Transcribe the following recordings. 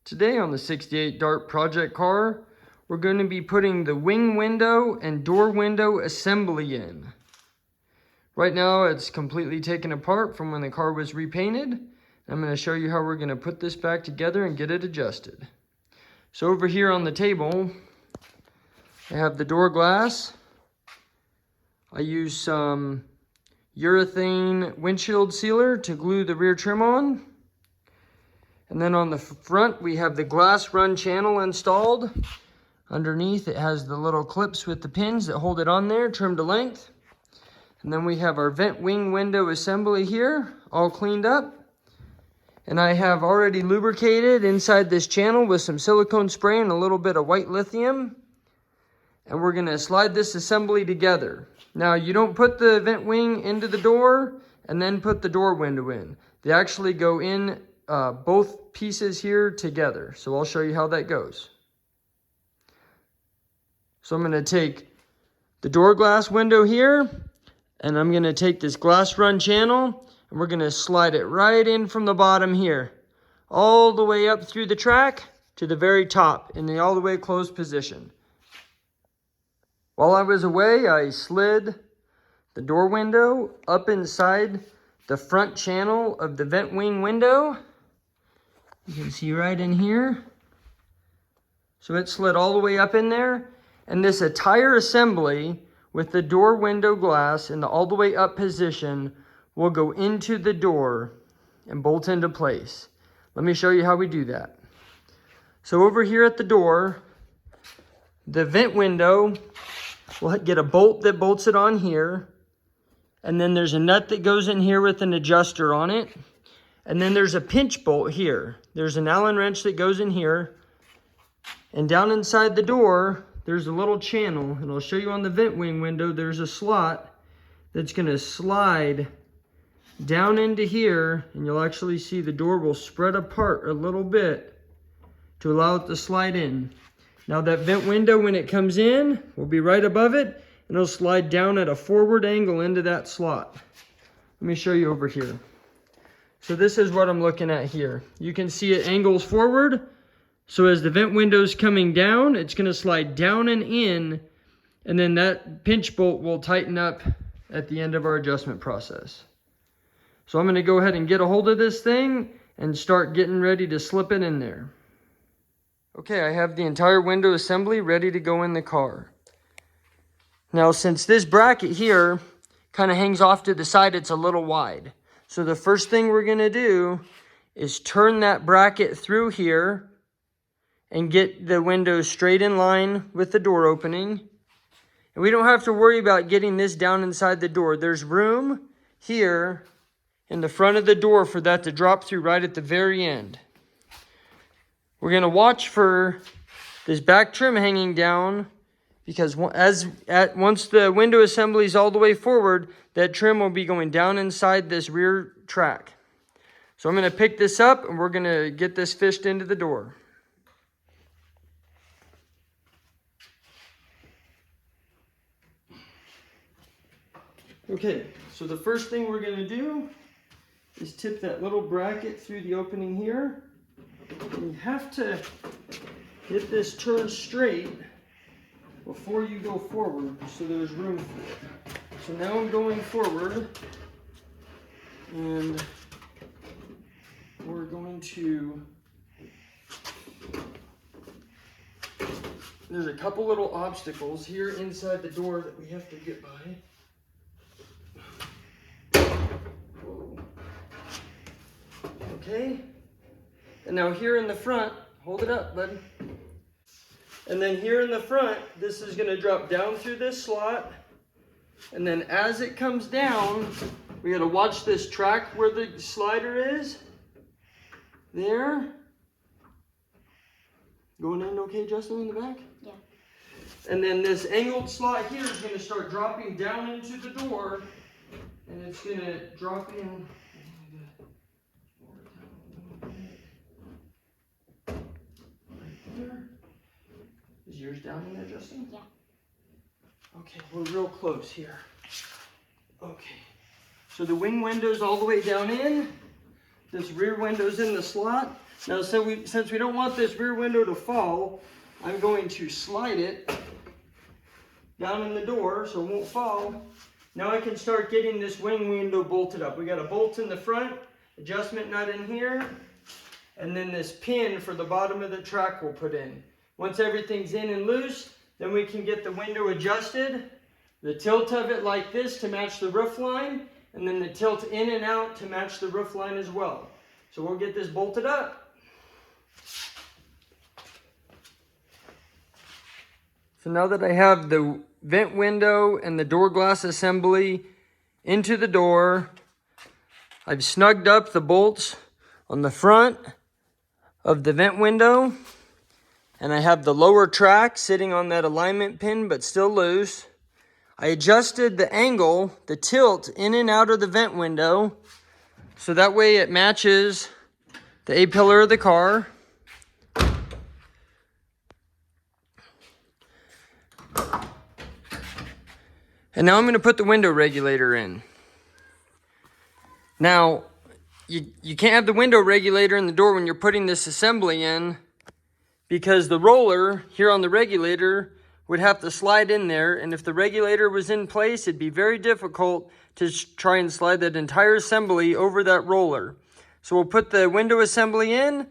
Today on the 68 Dart project car, we're going to be putting the wing window and door window assembly in. Right now it's completely taken apart from when the car was repainted. I'm going to show you how we're going to put this back together and get it adjusted. So over here on the table, I have the door glass. I use some urethane windshield sealer to glue the rear trim on. And then on the front, we have the glass run channel installed. Underneath, it has the little clips with the pins that hold it on there, trimmed to length. And then we have our vent wing window assembly here, all cleaned up. And I have already lubricated inside this channel with some silicone spray and a little bit of white lithium. And we're gonna slide this assembly together. Now, you don't put the vent wing into the door and then put the door window in. They actually go in both pieces here together. So I'll show you how that goes. So I'm going to take the door glass window here, and I'm going to take this glass run channel, and we're going to slide it right in from the bottom here, all the way up through the track to the very top in the all the way closed position. While I was away, I slid the door window up inside the front channel of the vent wing window. You can see right in here. So it slid all the way up in there. And this entire assembly with the door window glass in the all the way up position will go into the door and bolt into place. Let me show you how we do that. So over here at the door, the vent window will get a bolt that bolts it on here. And then there's a nut that goes in here with an adjuster on it. And then there's a pinch bolt here. There's an Allen wrench that goes in here. And down inside the door, there's a little channel. And I'll show you on the vent wing window, there's a slot that's going to slide down into here. And you'll actually see the door will spread apart a little bit to allow it to slide in. Now that vent window, when it comes in, will be right above it. And it'll slide down at a forward angle into that slot. Let me show you over here. So this is what I'm looking at here. You can see it angles forward. So as the vent window's coming down, it's going to slide down and in. And then that pinch bolt will tighten up at the end of our adjustment process. So I'm going to go ahead and get a hold of this thing and start getting ready to slip it in there. Okay, I have the entire window assembly ready to go in the car. Now, since this bracket here kind of hangs off to the side, it's a little wide. So the first thing we're going to do is turn that bracket through here and get the window straight in line with the door opening. And we don't have to worry about getting this down inside the door. There's room here in the front of the door for that to drop through right at the very end. We're going to watch for this back trim hanging down, because once the window assembly is all the way forward, that trim will be going down inside this rear track. So I'm going to pick this up and we're going to get this fished into the door. Okay, so the first thing we're going to do is tip that little bracket through the opening here. And you have to get this turned straight before you go forward, so there's room for it. So now I'm going forward, and we're going to, there's a couple little obstacles here inside the door that we have to get by. Whoa. Okay, and now here in the front, hold it up, bud. And then here in the front, this is going to drop down through this slot. And then as it comes down, we got to watch this track where the slider is. There. Going in okay, Justin, in the back? Yeah. And then this angled slot here is going to start dropping down into the door. And it's going to drop in. Right there. Is yours down in there, Justin? Yeah. Okay, we're real close here. Okay. So the wing window's all the way down in. This rear window's in the slot. Now, since we don't want this rear window to fall, I'm going to slide it down in the door so it won't fall. Now I can start getting this wing window bolted up. We got a bolt in the front, adjustment nut in here, and then this pin for the bottom of the track we'll put in. Once everything's in and loose, then we can get the window adjusted, the tilt of it like this to match the roof line, and then the tilt in and out to match the roof line as well. So we'll get this bolted up. So now that I have the vent window and the door glass assembly into the door, I've snugged up the bolts on the front of the vent window, and I have the lower track sitting on that alignment pin but still loose. I adjusted the angle, the tilt in and out of the vent window, so that way it matches the A-pillar of the car. And now I'm going to put the window regulator in. Now, you can't have the window regulator in the door when you're putting this assembly in, because the roller here on the regulator would have to slide in there, and if the regulator was in place, it'd be very difficult to try and slide that entire assembly over that roller. So we'll put the window assembly in,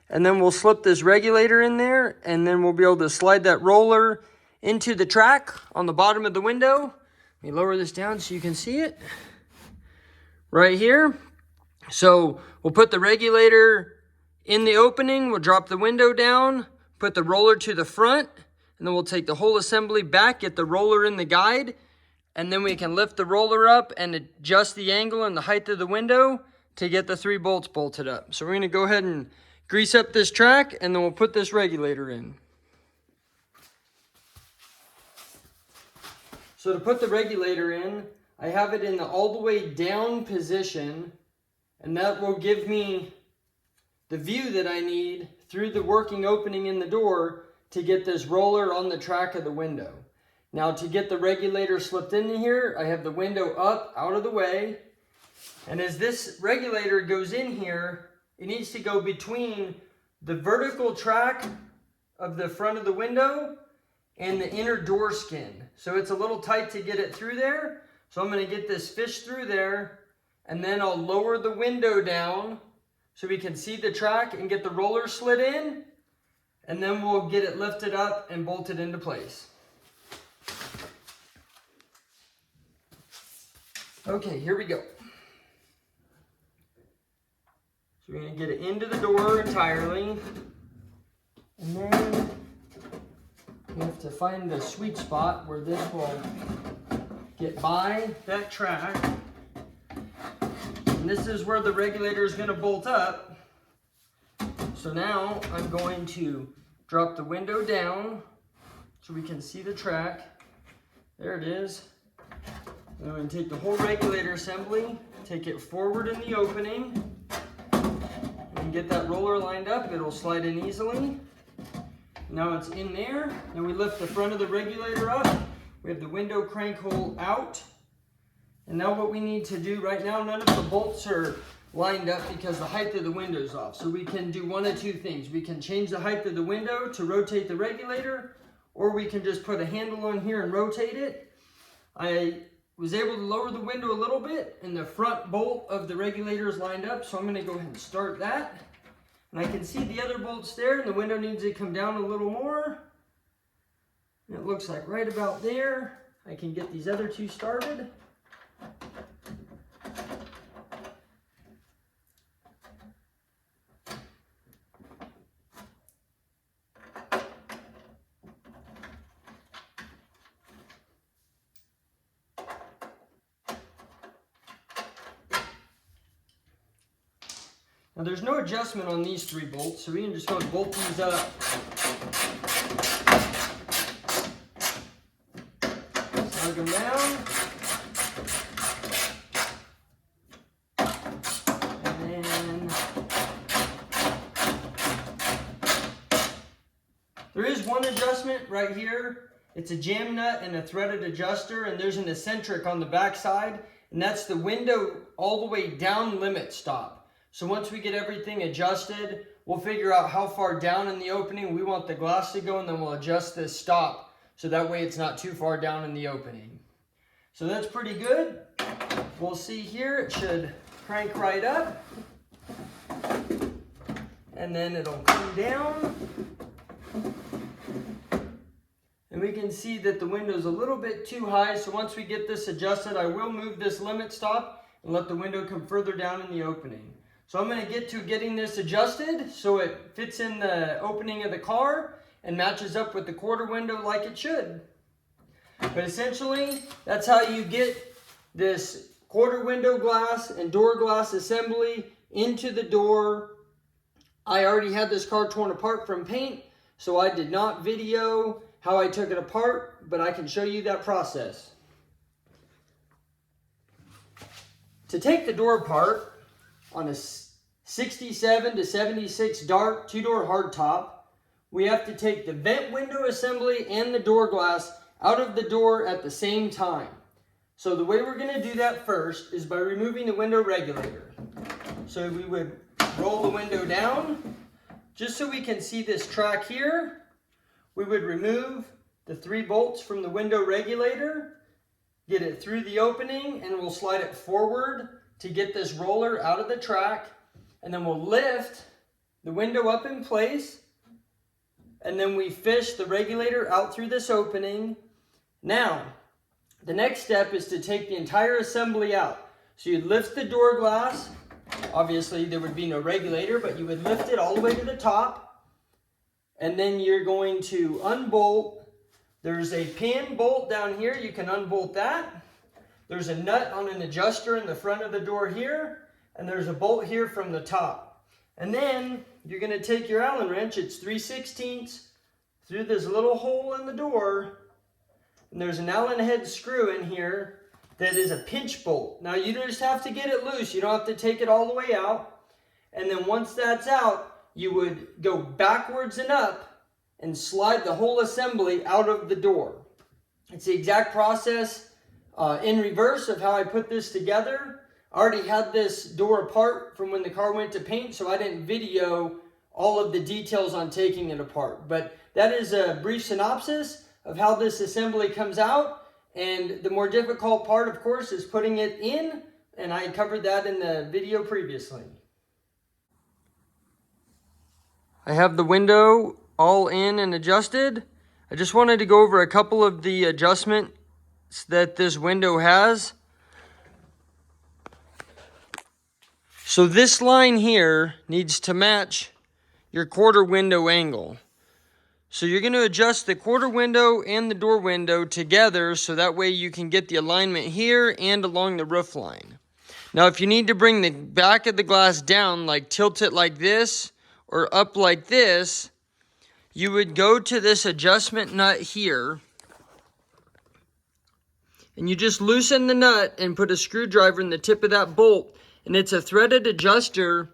and then we'll slip this regulator in there, and then we'll be able to slide that roller into the track on the bottom of the window. Let me lower this down so you can see it right here. So we'll put the regulator in the opening, we'll drop the window down, put the roller to the front, and then we'll take the whole assembly back, get the roller in the guide, and then we can lift the roller up and adjust the angle and the height of the window to get the 3 bolts bolted up. So we're going to go ahead and grease up this track, and then we'll put this regulator in. So to put the regulator in, I have it in the all the way down position, and that will give me the view that I need through the working opening in the door to get this roller on the track of the window. Now to get the regulator slipped in here, I have the window up out of the way, and as this regulator goes in here, it needs to go between the vertical track of the front of the window and the inner door skin. So it's a little tight to get it through there. So I'm going to get this fish through there, and then I'll lower the window down so we can see the track and get the roller slid in, and then we'll get it lifted up and bolted into place. Okay, here we go. So we're going to get it into the door entirely, and then we have to find the sweet spot where this will get by that track. And this is where the regulator is going to bolt up. So now I'm going to drop the window down so we can see the track. There it is. I'm going to take the whole regulator assembly, take it forward in the opening, and get that roller lined up. It'll slide in easily. Now it's in there. Then we lift the front of the regulator up. We have the window crank hole out. And now what we need to do right now, none of the bolts are lined up because the height of the window is off. So we can do one of two things. We can change the height of the window to rotate the regulator, or we can just put a handle on here and rotate it. I was able to lower the window a little bit, and the front bolt of the regulator is lined up, so I'm going to go ahead and start that. And I can see the other bolts there, and the window needs to come down a little more. And it looks like right about there. I can get these other two started. Now there's no adjustment on these 3 bolts, so we can just go and bolt these up. Snug them down. And then there is one adjustment right here. It's a jam nut and a threaded adjuster, and there's an eccentric on the back side, and that's the window all the way down limit stop. So once we get everything adjusted, we'll figure out how far down in the opening we want the glass to go, and then we'll adjust this stop so that way it's not too far down in the opening. So that's pretty good. We'll see here, it should crank right up. And then it'll come down. And we can see that the window's a little bit too high, so once we get this adjusted, I will move this limit stop and let the window come further down in the opening. So I'm going to get to getting this adjusted so it fits in the opening of the car and matches up with the quarter window like it should. But essentially, that's how you get this quarter window glass and door glass assembly into the door. I already had this car torn apart from paint, so I did not video how I took it apart, but I can show you that process. To take the door apart on a 67 to 76 Dart two-door hardtop, we have to take the vent window assembly and the door glass out of the door at the same time. So the way we're going to do that first is by removing the window regulator. So we would roll the window down. Just so we can see this track here, we would remove the 3 bolts from the window regulator, get it through the opening, and we'll slide it forward to get this roller out of the track. And then we'll lift the window up in place, and then we fish the regulator out through this opening. Now, the next step is to take the entire assembly out. So you'd lift the door glass. Obviously, there would be no regulator, but you would lift it all the way to the top. And then you're going to unbolt. There's a pin bolt down here. You can unbolt that. There's a nut on an adjuster in the front of the door here. And there's a bolt here from the top. And then you're going to take your Allen wrench. It's 3/16 through this little hole in the door. And there's an Allen head screw in here that is a pinch bolt. Now you just have to get it loose. You don't have to take it all the way out. And then once that's out, you would go backwards and up and slide the whole assembly out of the door. It's the exact process in reverse of how I put this together. I already had this door apart from when the car went to paint, so I didn't video all of the details on taking it apart. But that is a brief synopsis of how this assembly comes out. And the more difficult part, of course, is putting it in, and I covered that in the video previously. I have the window all in and adjusted. I just wanted to go over a couple of the adjustments that this window has. So this line here needs to match your quarter window angle. So you're going to adjust the quarter window and the door window together so that way you can get the alignment here and along the roof line. Now if you need to bring the back of the glass down, like tilt it like this or up like this, you would go to this adjustment nut here and you just loosen the nut and put a screwdriver in the tip of that bolt, and it's a threaded adjuster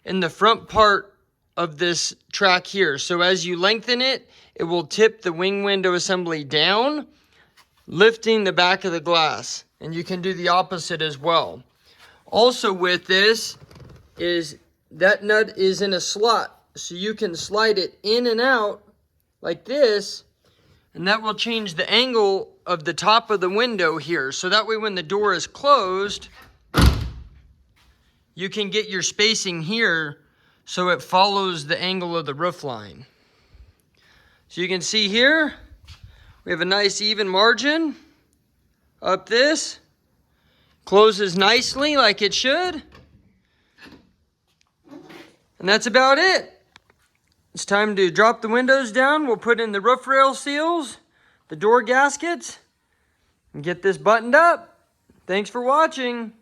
in the front part of this track here. So as you lengthen it, it will tip the wing window assembly down, lifting the back of the glass. And you can do the opposite as well. Also with this is that nut is in a slot, so you can slide it in and out like this, and that will change the angle of the top of the window here. So that way when the door is closed, you can get your spacing here so it follows the angle of the roof line. So you can see here, we have a nice even margin up this. Closes nicely like it should. And that's about it. It's time to drop the windows down. We'll put in the roof rail seals, the door gaskets, and get this buttoned up. Thanks for watching.